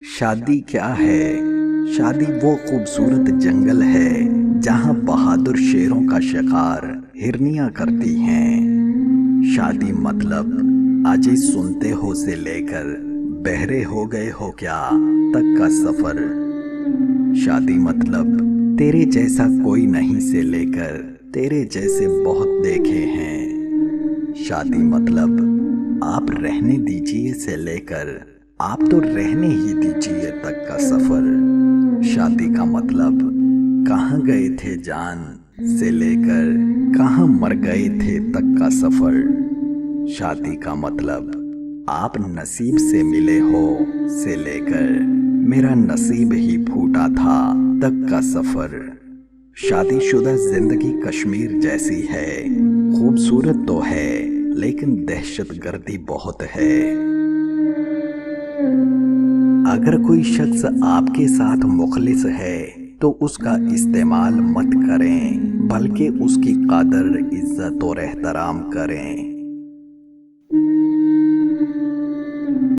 شادی کیا ہے؟ شادی وہ خوبصورت جنگل ہے جہاں بہادر شیروں کا شکار ہرنیاں کرتی ہیں۔ شادی مطلب آجی سنتے ہو سے لے کر بہرے ہو گئے ہو کیا تک کا سفر۔ شادی مطلب تیرے جیسا کوئی نہیں سے لے کر تیرے جیسے بہت دیکھے ہیں۔ شادی مطلب آپ رہنے دیجئے سے لے کر آپ تو رہنے ہی دیجئے تک کا سفر۔ شادی کا مطلب کہاں گئے تھے جان سے لے کر کہاں مر گئے تھے تک کا سفر۔ شادی کا مطلب آپ نصیب سے ملے ہو سے لے کر میرا نصیب ہی پھوٹا تھا تک کا سفر۔ شادی شدہ زندگی کشمیر جیسی ہے، خوبصورت تو ہے لیکن دہشت گردی بہت ہے۔ اگر کوئی شخص آپ کے ساتھ مخلص ہے تو اس کا استعمال مت کریں، بلکہ اس کی قدر، عزت اور احترام کریں۔